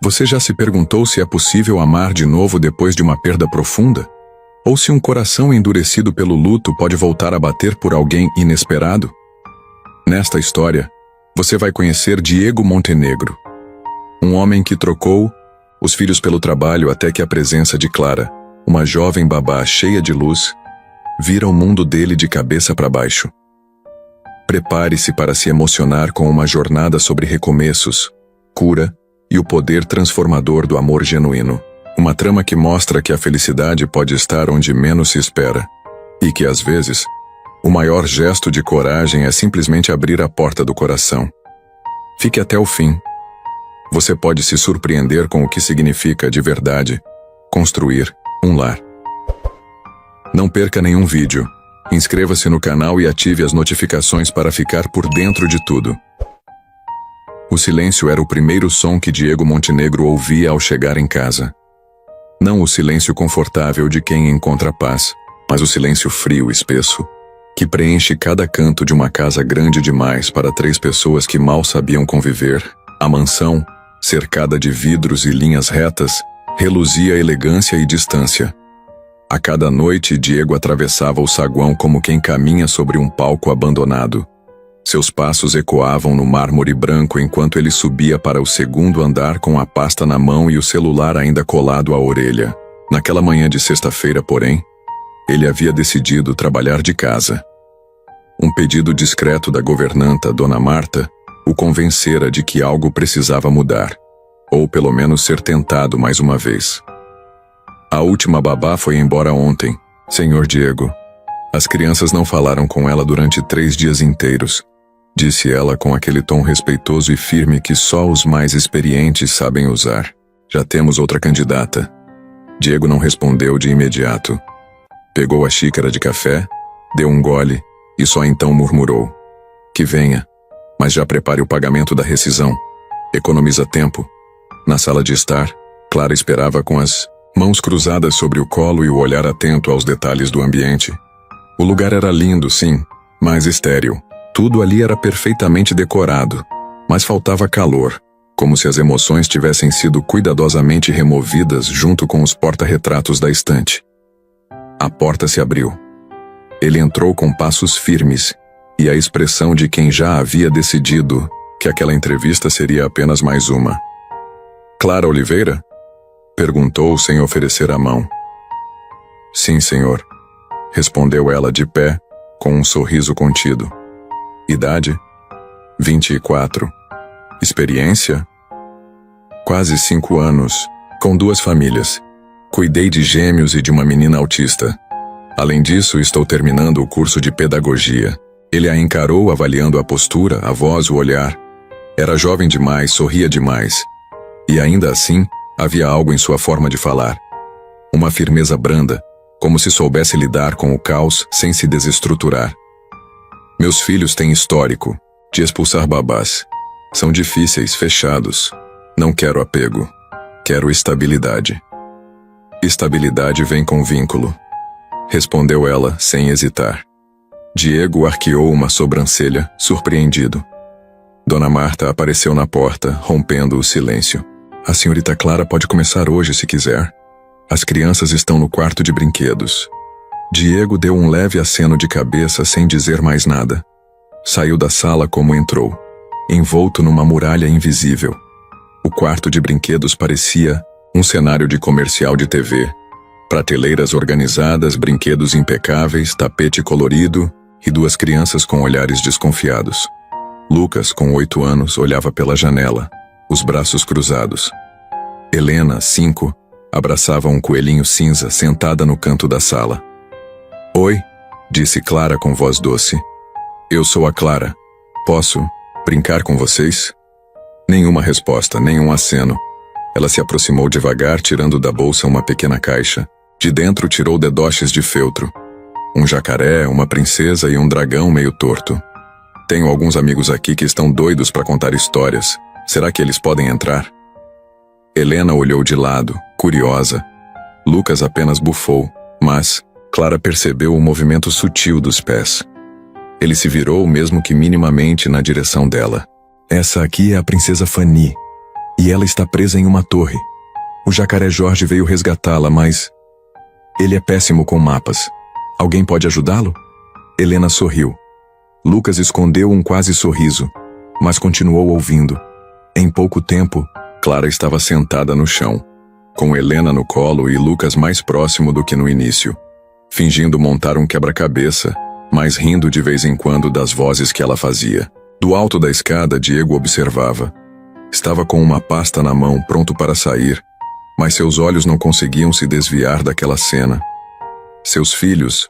Você já se perguntou se é possível amar de novo depois de uma perda profunda? Ou se um coração endurecido pelo luto pode voltar a bater por alguém inesperado? Nesta história, você vai conhecer Diego Montenegro, um homem que trocou os filhos pelo trabalho até que a presença de Clara, uma jovem babá cheia de luz, vira o mundo dele de cabeça para baixo. Prepare-se para se emocionar com uma jornada sobre recomeços, cura e o poder transformador do amor genuíno. Uma trama que mostra que a felicidade pode estar onde menos se espera, e que, às vezes, o maior gesto de coragem é simplesmente abrir a porta do coração. Fique até o fim. Você pode se surpreender com o que significa, de verdade, construir um lar. Não perca nenhum vídeo. Inscreva-se no canal e ative as notificações para ficar por dentro de tudo. O silêncio era o primeiro som que Diego Montenegro ouvia ao chegar em casa. Não o silêncio confortável de quem encontra paz, mas o silêncio frio e espesso, que preenche cada canto de uma casa grande demais para 3 pessoas que mal sabiam conviver. A mansão, cercada de vidros e linhas retas, reluzia elegância e distância. A cada noite, Diego atravessava o saguão como quem caminha sobre um palco abandonado. Seus passos ecoavam no mármore branco enquanto ele subia para o 2º andar com a pasta na mão e o celular ainda colado à orelha. Naquela manhã de sexta-feira, porém, ele havia decidido trabalhar de casa. Um pedido discreto da governanta, Dona Marta, o convencera de que algo precisava mudar, ou pelo menos ser tentado mais uma vez. A última babá foi embora ontem, Senhor Diego. As crianças não falaram com ela durante 3 dias inteiros, disse ela com aquele tom respeitoso e firme que só os mais experientes sabem usar. Já temos outra candidata. Diego não respondeu de imediato. Pegou a xícara de café, deu um gole e só então murmurou: que venha, mas já prepare o pagamento da rescisão. Economiza tempo. Na sala de estar, Clara esperava com as mãos cruzadas sobre o colo e o olhar atento aos detalhes do ambiente. O lugar era lindo, sim, mas estéril. Tudo ali era perfeitamente decorado, mas faltava calor, como se as emoções tivessem sido cuidadosamente removidas junto com os porta-retratos da estante. A porta se abriu. Ele entrou com passos firmes e a expressão de quem já havia decidido que aquela entrevista seria apenas mais uma. Clara Oliveira? Perguntou sem oferecer a mão. Sim, senhor, respondeu ela de pé, com um sorriso contido. Idade? 24. Experiência? Quase 5 anos, com 2 famílias. Cuidei de gêmeos e de uma menina autista. Além disso, estou terminando o curso de pedagogia. Ele a encarou avaliando a postura, a voz, o olhar. Era jovem demais, sorria demais. E ainda assim, havia algo em sua forma de falar. Uma firmeza branda, como se soubesse lidar com o caos sem se desestruturar. Meus filhos têm histórico de expulsar babás. São difíceis, fechados. Não quero apego. Quero estabilidade. Estabilidade vem com vínculo, respondeu ela sem hesitar. Diego arqueou uma sobrancelha, surpreendido. Dona Marta apareceu na porta, rompendo o silêncio. A senhorita Clara pode começar hoje se quiser. As crianças estão no quarto de brinquedos. Diego deu um leve aceno de cabeça sem dizer mais nada. Saiu da sala como entrou, envolto numa muralha invisível. O quarto de brinquedos parecia um cenário de comercial de TV. Prateleiras organizadas, brinquedos impecáveis, tapete colorido e 2 crianças com olhares desconfiados. Lucas, com 8 anos, olhava pela janela, os braços cruzados. Helena, 5, abraçava um coelhinho cinza sentada no canto da sala. Oi, disse Clara com voz doce. Eu sou a Clara. Posso brincar com vocês? Nenhuma resposta, nenhum aceno. Ela se aproximou devagar, tirando da bolsa uma pequena caixa. De dentro tirou dedoches de feltro. Um jacaré, uma princesa e um dragão meio torto. Tenho alguns amigos aqui que estão doidos para contar histórias. Será que eles podem entrar? Helena olhou de lado, curiosa. Lucas apenas bufou, mas Clara percebeu o movimento sutil dos pés. Ele se virou mesmo que minimamente na direção dela. Essa aqui é a princesa Fanny. E ela está presa em uma torre. O jacaré Jorge veio resgatá-la, mas... ele é péssimo com mapas. Alguém pode ajudá-lo? Helena sorriu. Lucas escondeu um quase sorriso, mas continuou ouvindo. Em pouco tempo, Clara estava sentada no chão, com Helena no colo e Lucas mais próximo do que no início, fingindo montar um quebra-cabeça, mas rindo de vez em quando das vozes que ela fazia. Do alto da escada, Diego observava. Estava com uma pasta na mão, pronto para sair, mas seus olhos não conseguiam se desviar daquela cena. Seus filhos,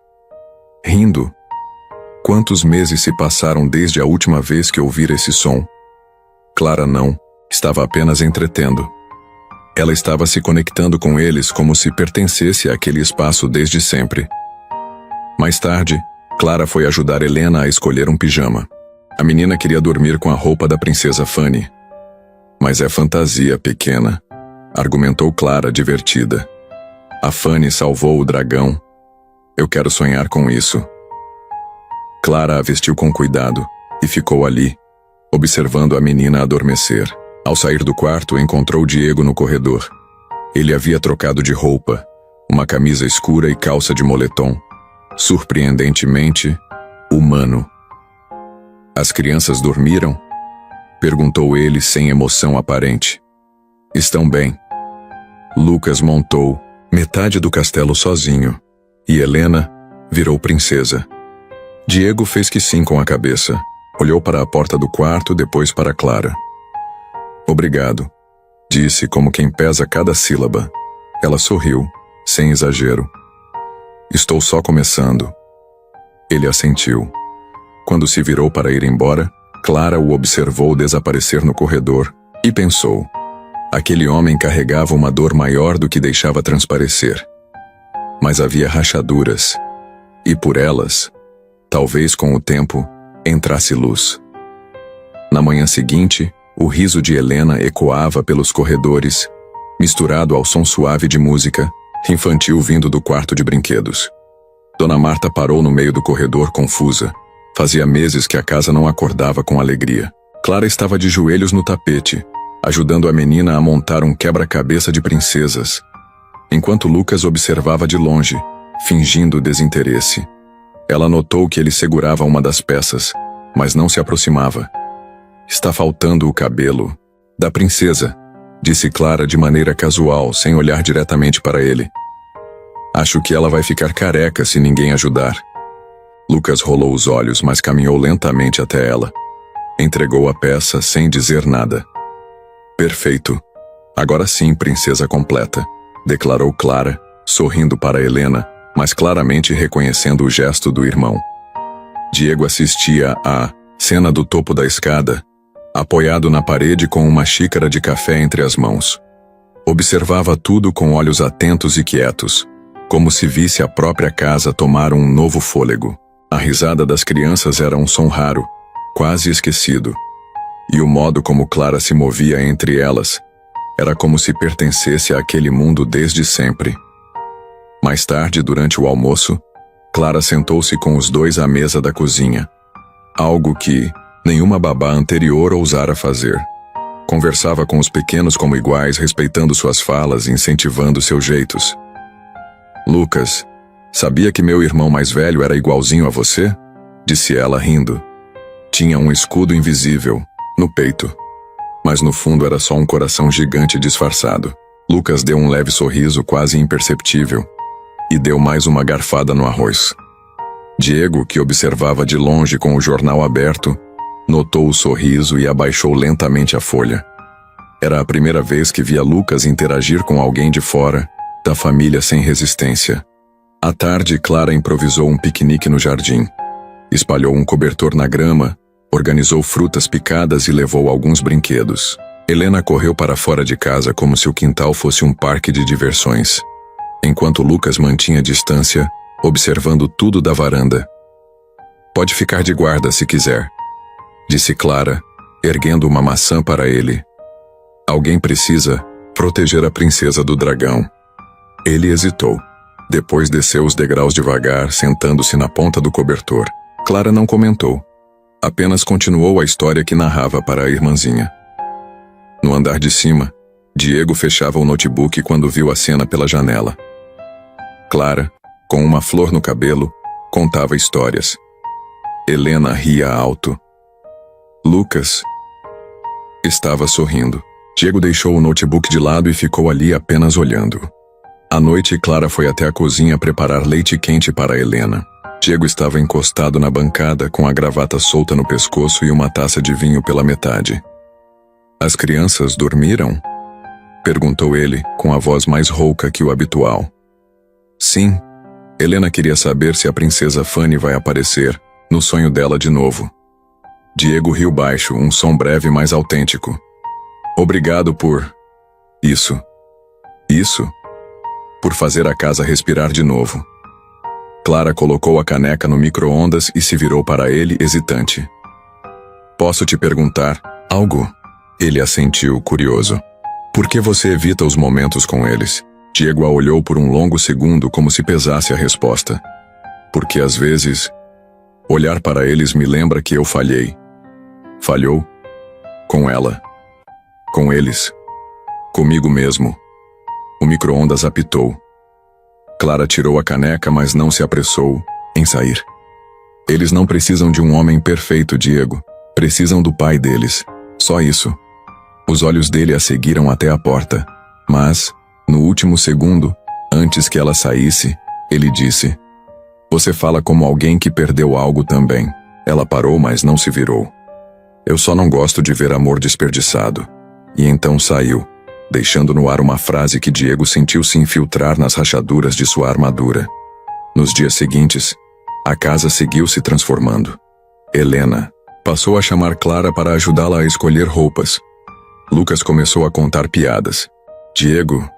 rindo. Quantos meses se passaram desde a última vez que ouvira esse som? Clara não, estava apenas entretendo. Ela estava se conectando com eles como se pertencesse àquele espaço desde sempre. Mais tarde, Clara foi ajudar Helena a escolher um pijama. A menina queria dormir com a roupa da princesa Fanny. Mas é fantasia, pequena, argumentou Clara, divertida. A Fanny salvou o dragão. Eu quero sonhar com isso. Clara a vestiu com cuidado e ficou ali, observando a menina adormecer. Ao sair do quarto, encontrou Diego no corredor. Ele havia trocado de roupa, uma camisa escura e calça de moletom. Surpreendentemente, humano. As crianças dormiram? Perguntou ele sem emoção aparente. Estão bem. Lucas montou metade do castelo sozinho, e Helena virou princesa. Diego fez que sim com a cabeça. Olhou para a porta do quarto, depois para Clara. Obrigado, disse como quem pesa cada sílaba. Ela sorriu, sem exagero. Estou só começando. Ele assentiu. Quando se virou para ir embora, Clara o observou desaparecer no corredor e pensou. Aquele homem carregava uma dor maior do que deixava transparecer. Mas havia rachaduras, e por elas, talvez com o tempo, entrasse luz. Na manhã seguinte, o riso de Helena ecoava pelos corredores, misturado ao som suave de música infantil vindo do quarto de brinquedos. Dona Marta parou no meio do corredor confusa. Fazia meses que a casa não acordava com alegria. Clara estava de joelhos no tapete, ajudando a menina a montar um quebra-cabeça de princesas, enquanto Lucas observava de longe, fingindo desinteresse. Ela notou que ele segurava uma das peças, mas não se aproximava. Está faltando o cabelo da princesa, disse Clara de maneira casual, sem olhar diretamente para ele. Acho que ela vai ficar careca se ninguém ajudar. Lucas rolou os olhos, mas caminhou lentamente até ela. Entregou a peça sem dizer nada. Perfeito. Agora sim, princesa completa, declarou Clara, sorrindo para Helena, mas claramente reconhecendo o gesto do irmão. Diego assistia à cena do topo da escada, apoiado na parede com uma xícara de café entre as mãos. Observava tudo com olhos atentos e quietos, como se visse a própria casa tomar um novo fôlego. A risada das crianças era um som raro, quase esquecido. E o modo como Clara se movia entre elas era como se pertencesse àquele mundo desde sempre. Mais tarde, durante o almoço, Clara sentou-se com os dois à mesa da cozinha, algo que nenhuma babá anterior ousara fazer. Conversava com os pequenos como iguais, respeitando suas falas e incentivando seus jeitos. Lucas, sabia que meu irmão mais velho era igualzinho a você? Disse ela rindo. Tinha um escudo invisível no peito, mas no fundo era só um coração gigante disfarçado. Lucas deu um leve sorriso quase imperceptível e deu mais uma garfada no arroz. Diego, que observava de longe com o jornal aberto, notou o sorriso e abaixou lentamente a folha. Era a primeira vez que via Lucas interagir com alguém de fora da família sem resistência. À tarde, Clara improvisou um piquenique no jardim. Espalhou um cobertor na grama, organizou frutas picadas e levou alguns brinquedos. Helena correu para fora de casa como se o quintal fosse um parque de diversões, enquanto Lucas mantinha distância, observando tudo da varanda. Pode ficar de guarda se quiser, disse Clara, erguendo uma maçã para ele. Alguém precisa proteger a princesa do dragão. Ele hesitou. Depois desceu os degraus devagar, sentando-se na ponta do cobertor. Clara não comentou. Apenas continuou a história que narrava para a irmãzinha. No andar de cima, Diego fechava o notebook quando viu a cena pela janela. Clara, com uma flor no cabelo, contava histórias. Helena ria alto. Lucas estava sorrindo. Diego deixou o notebook de lado e ficou ali apenas olhando. À noite, Clara foi até a cozinha preparar leite quente para Helena. Diego estava encostado na bancada com a gravata solta no pescoço e uma taça de vinho pela metade. As crianças dormiram? Perguntou ele, com a voz mais rouca que o habitual. Sim. Helena queria saber se a princesa Fanny vai aparecer no sonho dela de novo. Diego riu baixo, um som breve mais autêntico. Obrigado por... Isso? Por fazer a casa respirar de novo. Clara colocou a caneca no micro-ondas e se virou para ele, hesitante. Posso te perguntar algo? Ele assentiu, curioso. Por que você evita os momentos com eles? Diego a olhou por um longo segundo como se pesasse a resposta. Porque às vezes, olhar para eles me lembra que eu falhei. Falhou? Com ela. Com eles. Comigo mesmo. O micro-ondas apitou. Clara tirou a caneca, mas não se apressou em sair. Eles não precisam de um homem perfeito, Diego. Precisam do pai deles. Só isso. Os olhos dele a seguiram até a porta. Mas, no último segundo, antes que ela saísse, ele disse: Você fala como alguém que perdeu algo também. Ela parou, mas não se virou. Eu só não gosto de ver amor desperdiçado. E então saiu, deixando no ar uma frase que Diego sentiu se infiltrar nas rachaduras de sua armadura. Nos dias seguintes, a casa seguiu se transformando. Helena passou a chamar Clara para ajudá-la a escolher roupas. Lucas começou a contar piadas. Diego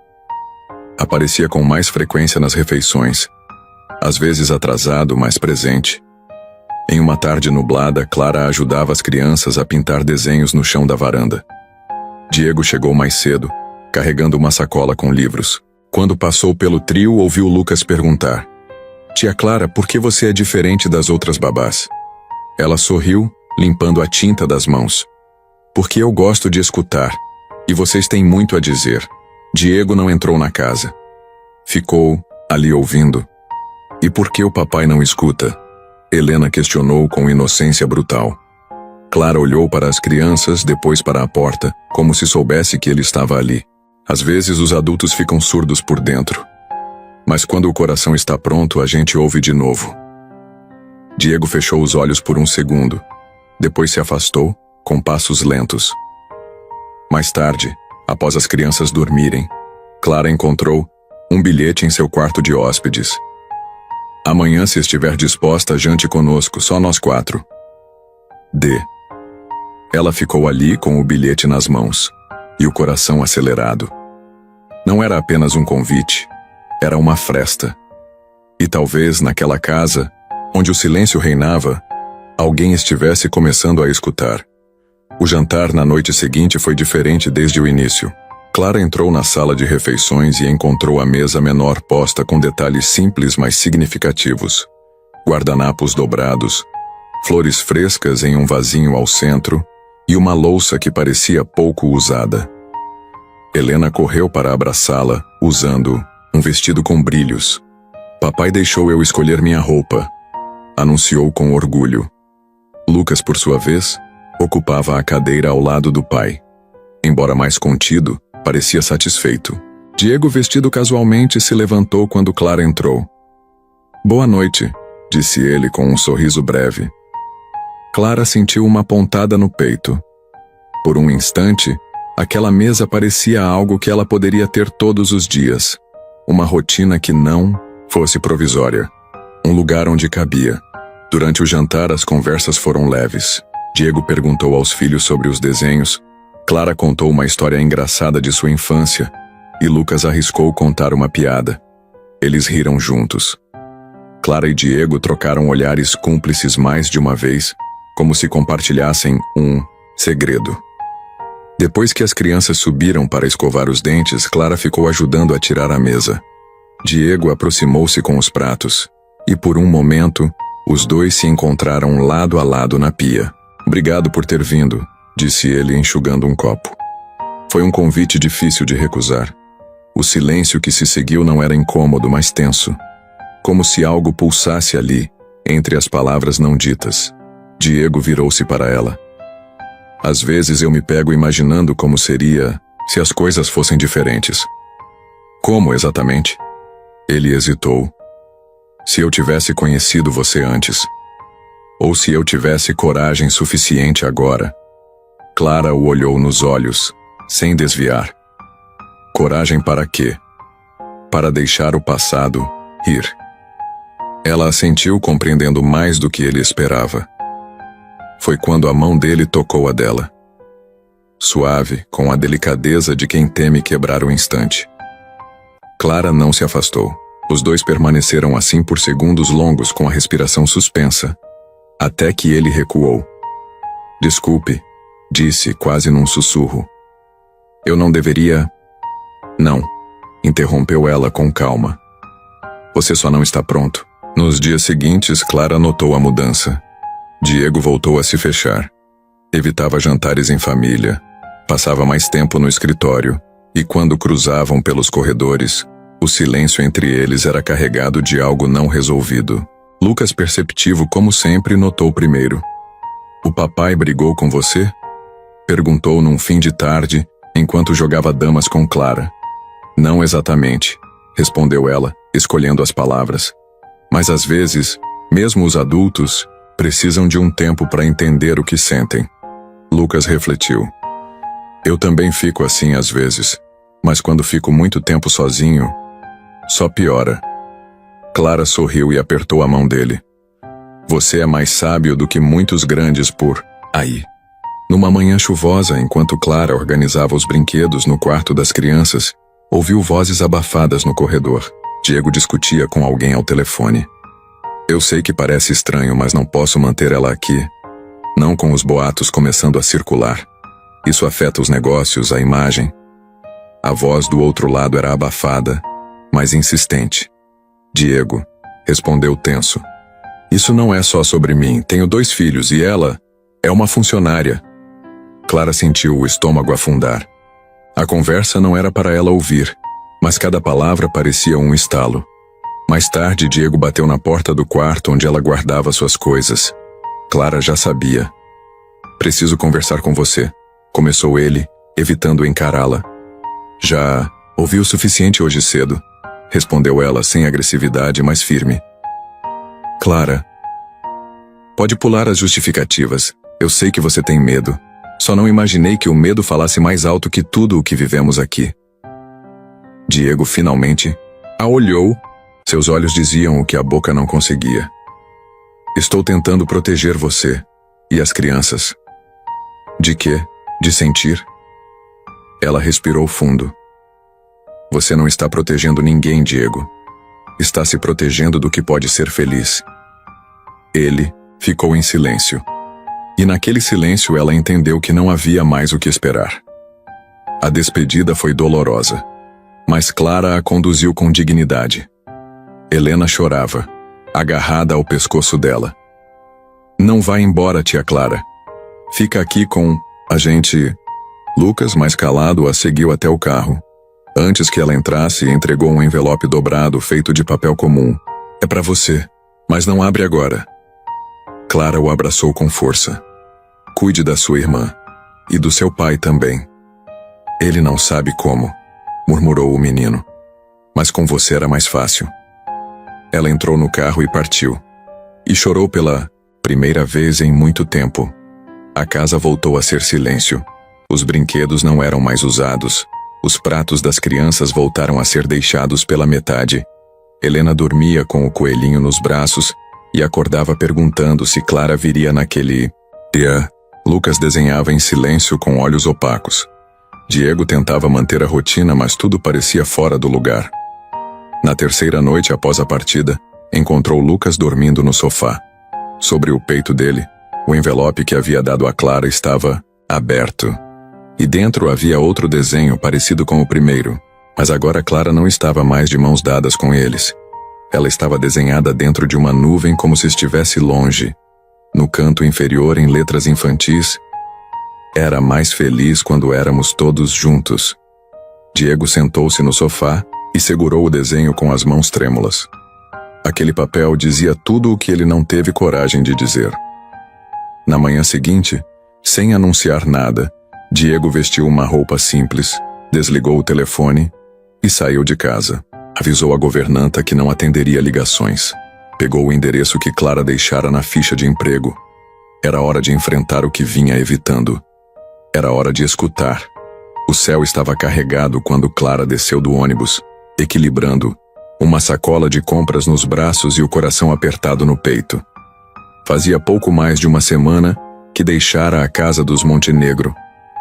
aparecia com mais frequência nas refeições, às vezes atrasado, mas presente. Em uma tarde nublada, Clara ajudava as crianças a pintar desenhos no chão da varanda. Diego chegou mais cedo, carregando uma sacola com livros. Quando passou pelo trio, ouviu Lucas perguntar: Tia Clara, por que você é diferente das outras babás? Ela sorriu, limpando a tinta das mãos. Porque eu gosto de escutar, e vocês têm muito a dizer. Diego não entrou na casa. Ficou ali ouvindo. E por que o papai não escuta? Helena questionou com inocência brutal. Clara olhou para as crianças, depois para a porta, como se soubesse que ele estava ali. Às vezes os adultos ficam surdos por dentro. Mas quando o coração está pronto, a gente ouve de novo. Diego fechou os olhos por um segundo. Depois se afastou, com passos lentos. Mais tarde, após as crianças dormirem, Clara encontrou um bilhete em seu quarto de hóspedes. Amanhã, se estiver disposta, jante conosco, só nós 4. D. Ela ficou ali com o bilhete nas mãos, e o coração acelerado. Não era apenas um convite, era uma fresta. E talvez naquela casa, onde o silêncio reinava, alguém estivesse começando a escutar. O jantar na noite seguinte foi diferente desde o início. Clara entrou na sala de refeições e encontrou a mesa menor posta com detalhes simples mas significativos. Guardanapos dobrados, flores frescas em um vasinho ao centro e uma louça que parecia pouco usada. Helena correu para abraçá-la, usando um vestido com brilhos. Papai deixou eu escolher minha roupa, anunciou com orgulho. Lucas, por sua vez, ocupava a cadeira ao lado do pai. Embora mais contido, parecia satisfeito. Diego, vestido casualmente, se levantou quando Clara entrou. Boa noite, disse ele com um sorriso breve. Clara sentiu uma pontada no peito. Por um instante, aquela mesa parecia algo que ela poderia ter todos os dias. Uma rotina que não fosse provisória. Um lugar onde cabia. Durante o jantar, as conversas foram leves. Diego perguntou aos filhos sobre os desenhos. Clara contou uma história engraçada de sua infância, e Lucas arriscou contar uma piada. Eles riram juntos. Clara e Diego trocaram olhares cúmplices mais de uma vez, como se compartilhassem um segredo. Depois que as crianças subiram para escovar os dentes, Clara ficou ajudando a tirar a mesa. Diego aproximou-se com os pratos, e por um momento, os dois se encontraram lado a lado na pia. Obrigado por ter vindo, disse ele enxugando um copo. Foi um convite difícil de recusar. O silêncio que se seguiu não era incômodo, mas tenso. Como se algo pulsasse ali, entre as palavras não ditas. Diego virou-se para ela. Às vezes eu me pego imaginando como seria se as coisas fossem diferentes. Como exatamente? Ele hesitou. Se eu tivesse conhecido você antes. Ou se eu tivesse coragem suficiente agora. Clara o olhou nos olhos, sem desviar. Coragem para quê? Para deixar o passado ir. Ela assentiu, compreendendo mais do que ele esperava. Foi quando a mão dele tocou a dela. Suave, com a delicadeza de quem teme quebrar o instante. Clara não se afastou. Os dois permaneceram assim por segundos longos com a respiração suspensa, até que ele recuou. Desculpe, disse quase num sussurro. Eu não deveria... Não, interrompeu ela com calma. Você só não está pronto. Nos dias seguintes, Clara notou a mudança. Diego voltou a se fechar. Evitava jantares em família. Passava mais tempo no escritório. E quando cruzavam pelos corredores, o silêncio entre eles era carregado de algo não resolvido. Lucas, perceptivo como sempre, notou primeiro. O papai brigou com você? Perguntou num fim de tarde, enquanto jogava damas com Clara. Não exatamente, respondeu ela, escolhendo as palavras. Mas às vezes, mesmo os adultos, precisam de um tempo para entender o que sentem. Lucas refletiu. Eu também fico assim às vezes, mas quando fico muito tempo sozinho, só piora. Clara sorriu e apertou a mão dele. Você é mais sábio do que muitos grandes por aí. Numa manhã chuvosa, enquanto Clara organizava os brinquedos no quarto das crianças, ouviu vozes abafadas no corredor. Diego discutia com alguém ao telefone. Eu sei que parece estranho, mas não posso manter ela aqui. Não com os boatos começando a circular. Isso afeta os negócios, a imagem. A voz do outro lado era abafada, mas insistente. Diego, respondeu tenso. Isso não é só sobre mim, tenho 2 filhos e ela é uma funcionária. Clara sentiu o estômago afundar. A conversa não era para ela ouvir, mas cada palavra parecia um estalo. Mais tarde, Diego bateu na porta do quarto onde ela guardava suas coisas. Clara já sabia. Preciso conversar com você, começou ele, evitando encará-la. Já ouvi o suficiente hoje cedo, respondeu ela sem agressividade, mas firme. Clara, pode pular as justificativas. Eu sei que você tem medo. Só não imaginei que o medo falasse mais alto que tudo o que vivemos aqui. Diego finalmente a olhou. Seus olhos diziam o que a boca não conseguia. Estou tentando proteger você e as crianças. De quê? De sentir? Ela respirou fundo. Você não está protegendo ninguém, Diego. Está se protegendo do que pode ser feliz. Ele ficou em silêncio. E naquele silêncio ela entendeu que não havia mais o que esperar. A despedida foi dolorosa, mas Clara a conduziu com dignidade. Helena chorava, agarrada ao pescoço dela. Não vá embora, tia Clara. Fica aqui com a gente. Lucas, mais calado, a seguiu até o carro. Antes que ela entrasse, entregou um envelope dobrado feito de papel comum. É para você, mas não abre agora. Clara o abraçou com força. Cuide da sua irmã. E do seu pai também. Ele não sabe como, murmurou o menino. Mas com você era mais fácil. Ela entrou no carro e partiu. E chorou pela primeira vez em muito tempo. A casa voltou a ser silêncio. Os brinquedos não eram mais usados. Os pratos das crianças voltaram a ser deixados pela metade. Helena dormia com o coelhinho nos braços e acordava perguntando se Clara viria naquele dia. Lucas desenhava em silêncio com olhos opacos. Diego tentava manter a rotina, mas tudo parecia fora do lugar. Na terceira noite após a partida, encontrou Lucas dormindo no sofá. Sobre o peito dele, o envelope que havia dado a Clara estava aberto. E dentro havia outro desenho parecido com o primeiro, mas agora Clara não estava mais de mãos dadas com eles. Ela estava desenhada dentro de uma nuvem como se estivesse longe. No canto inferior, em letras infantis, Era mais feliz quando éramos todos juntos. Diego sentou-se no sofá e segurou o desenho com as mãos trêmulas. Aquele papel dizia tudo o que ele não teve coragem de dizer. Na manhã seguinte, sem anunciar nada, Diego vestiu uma roupa simples, desligou o telefone e saiu de casa. Avisou a governanta que não atenderia ligações. Pegou o endereço que Clara deixara na ficha de emprego. Era hora de enfrentar o que vinha evitando. Era hora de escutar. O céu estava carregado quando Clara desceu do ônibus, equilibrando, uma sacola de compras nos braços e o coração apertado no peito. Fazia pouco mais de uma semana que deixara a casa dos Montenegro,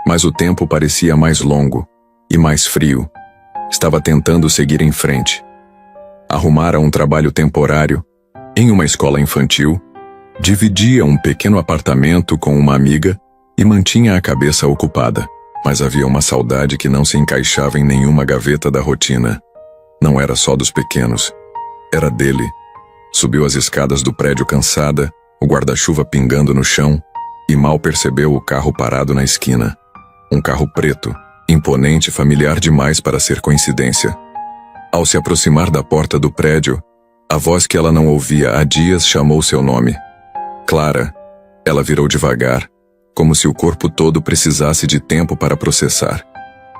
mas o tempo parecia mais longo e mais frio. Estava tentando seguir em frente. Arrumara um trabalho temporário em uma escola infantil, dividia um pequeno apartamento com uma amiga e mantinha a cabeça ocupada, mas havia uma saudade que não se encaixava em nenhuma gaveta da rotina. Não era só dos pequenos, era dele. Subiu as escadas do prédio cansada, o guarda-chuva pingando no chão, e mal percebeu o carro parado na esquina. Um carro preto, imponente, familiar demais para ser coincidência. Ao se aproximar da porta do prédio, a voz que ela não ouvia há dias chamou seu nome. Clara. Ela virou devagar, como se o corpo todo precisasse de tempo para processar.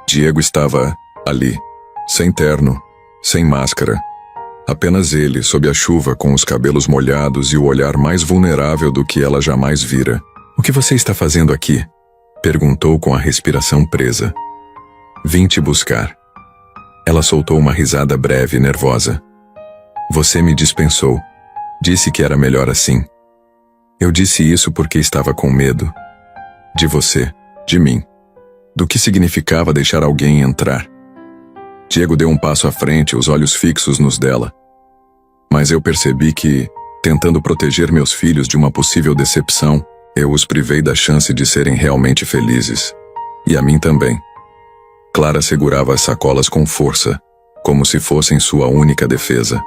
Diego estava ali, sem terno, sem máscara. Apenas ele, sob a chuva, com os cabelos molhados e o olhar mais vulnerável do que ela jamais vira. "O que você está fazendo aqui?" perguntou com a respiração presa. "Vim te buscar." Ela soltou uma risada breve e nervosa. "Você me dispensou. Disse que era melhor assim." "Eu disse isso porque estava com medo. De você, de mim. Do que significava deixar alguém entrar." Diego deu um passo à frente, os olhos fixos nos dela. "Mas eu percebi que, tentando proteger meus filhos de uma possível decepção, eu os privei da chance de serem realmente felizes. E a mim também." Clara segurava as sacolas com força, como se fossem sua única defesa.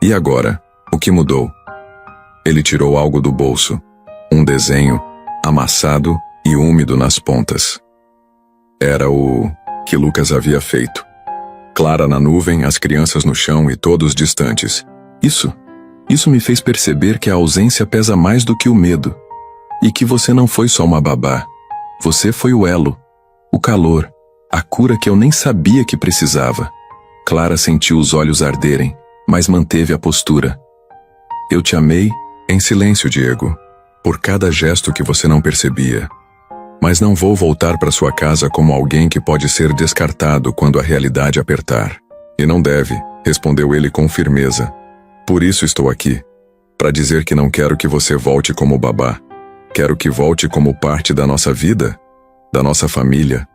"E agora, o que mudou?" Ele tirou algo do bolso. Um desenho, amassado e úmido nas pontas. Era o que Lucas havia feito. Clara na nuvem, as crianças no chão e todos distantes. Isso me fez perceber que a ausência pesa mais do que o medo. E que você não foi só uma babá. Você foi o elo, o calor, a cura que eu nem sabia que precisava." Clara sentiu os olhos arderem, mas manteve a postura. "Eu te amei em silêncio, Diego, por cada gesto que você não percebia. Mas não vou voltar para sua casa como alguém que pode ser descartado quando a realidade apertar." "E não deve", respondeu ele com firmeza. "Por isso estou aqui. Para dizer que não quero que você volte como babá. Quero que volte como parte da nossa vida, da nossa família."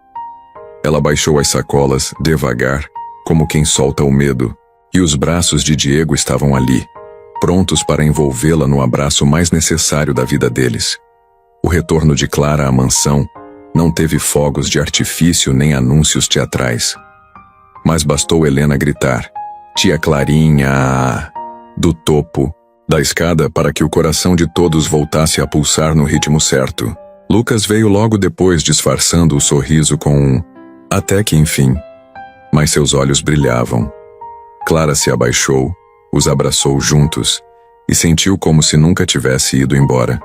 Ela baixou as sacolas, devagar, como quem solta o medo, e os braços de Diego estavam ali, prontos para envolvê-la no abraço mais necessário da vida deles. O retorno de Clara à mansão não teve fogos de artifício nem anúncios teatrais. Mas bastou Helena gritar, "Tia Clarinha!" do topo da escada para que o coração de todos voltasse a pulsar no ritmo certo. Lucas veio logo depois, disfarçando o sorriso com um "até que enfim." Mas seus olhos brilhavam. Clara se abaixou, os abraçou juntos e sentiu como se nunca tivesse ido embora.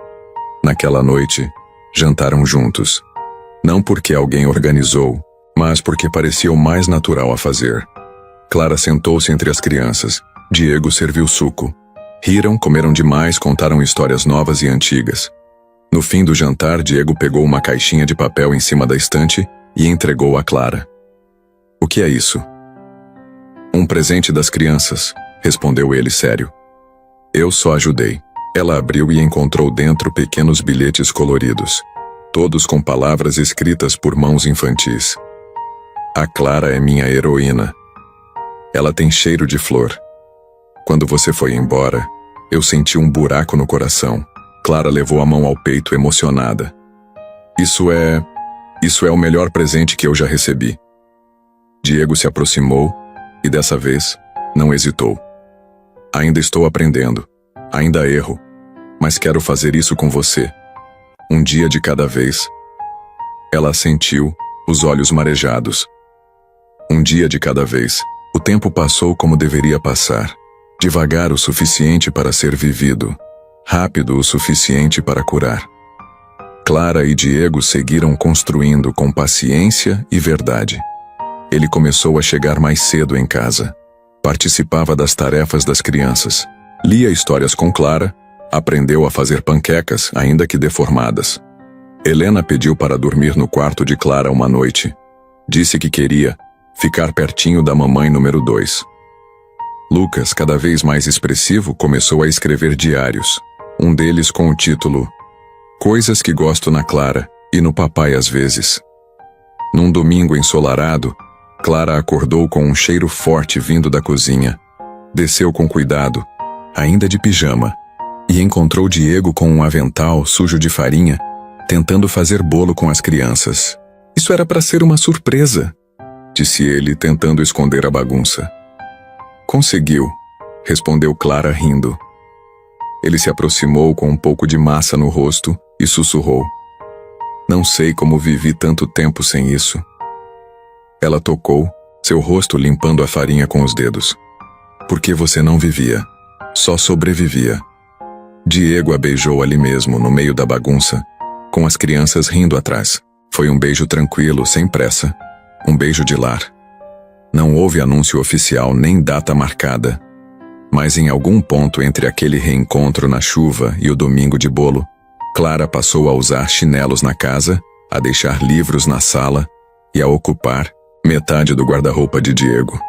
Naquela noite, jantaram juntos. Não porque alguém organizou, mas porque parecia o mais natural a fazer. Clara sentou-se entre as crianças. Diego serviu suco. Riram, comeram demais, contaram histórias novas e antigas. No fim do jantar, Diego pegou uma caixinha de papel em cima da estante e entregou a Clara. "O que é isso?" "Um presente das crianças", respondeu ele sério. "Eu só ajudei." Ela abriu e encontrou dentro pequenos bilhetes coloridos, todos com palavras escritas por mãos infantis. "A Clara é minha heroína. Ela tem cheiro de flor. Quando você foi embora, eu senti um buraco no coração." Clara levou a mão ao peito emocionada. Isso é o melhor presente que eu já recebi." Diego se aproximou e dessa vez não hesitou. "Ainda estou aprendendo. Ainda erro. Mas quero fazer isso com você. Um dia de cada vez." Ela assentiu, os olhos marejados. Um dia de cada vez, o tempo passou como deveria passar. Devagar o suficiente para ser vivido. Rápido o suficiente para curar. Clara e Diego seguiram construindo com paciência e verdade. Ele começou a chegar mais cedo em casa. Participava das tarefas das crianças. Lia histórias com Clara. Aprendeu a fazer panquecas, ainda que deformadas. Helena pediu para dormir no quarto de Clara uma noite. Disse que queria ficar pertinho da mamãe número 2. Lucas, cada vez mais expressivo, começou a escrever diários. Um deles com o título Coisas que gosto na Clara e no papai às vezes. Num domingo ensolarado, Clara acordou com um cheiro forte vindo da cozinha. Desceu com cuidado, ainda de pijama, e encontrou Diego com um avental sujo de farinha, tentando fazer bolo com as crianças. Isso era para ser uma surpresa, disse ele, tentando esconder a bagunça. Conseguiu, respondeu Clara rindo. Ele se aproximou com um pouco de massa no rosto e sussurrou. Não sei como vivi tanto tempo sem isso. Ela tocou, seu rosto limpando a farinha com os dedos. Por que você não vivia? Só sobrevivia. Diego a beijou ali mesmo, no meio da bagunça, com as crianças rindo atrás. Foi um beijo tranquilo, sem pressa. Um beijo de lar. Não houve anúncio oficial nem data marcada. Mas em algum ponto entre aquele reencontro na chuva e o domingo de bolo, Clara passou a usar chinelos na casa, a deixar livros na sala e a ocupar metade do guarda-roupa de Diego.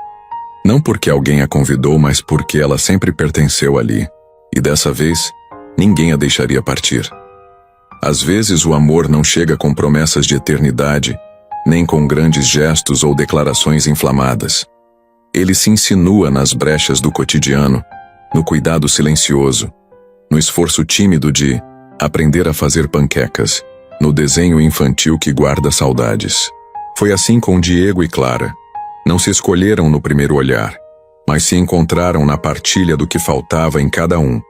Não porque alguém a convidou, mas porque ela sempre pertenceu ali. E dessa vez, ninguém a deixaria partir. Às vezes o amor não chega com promessas de eternidade, nem com grandes gestos ou declarações inflamadas. Ele se insinua nas brechas do cotidiano, no cuidado silencioso, no esforço tímido de aprender a fazer panquecas, no desenho infantil que guarda saudades. Foi assim com Diego e Clara. Não se escolheram no primeiro olhar, mas se encontraram na partilha do que faltava em cada um.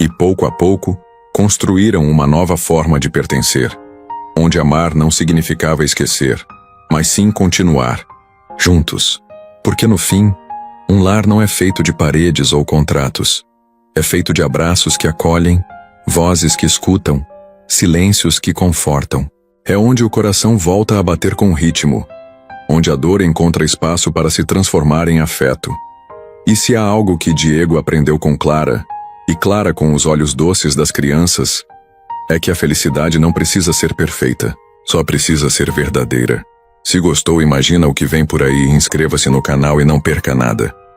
E pouco a pouco, construíram uma nova forma de pertencer, onde amar não significava esquecer, mas sim continuar, juntos. Porque no fim, um lar não é feito de paredes ou contratos. É feito de abraços que acolhem, vozes que escutam, silêncios que confortam. É onde o coração volta a bater com ritmo, onde a dor encontra espaço para se transformar em afeto. E se há algo que Diego aprendeu com Clara, e Clara com os olhos doces das crianças, é que a felicidade não precisa ser perfeita, só precisa ser verdadeira. Se gostou, imagina o que vem por aí, inscreva-se no canal e não perca nada.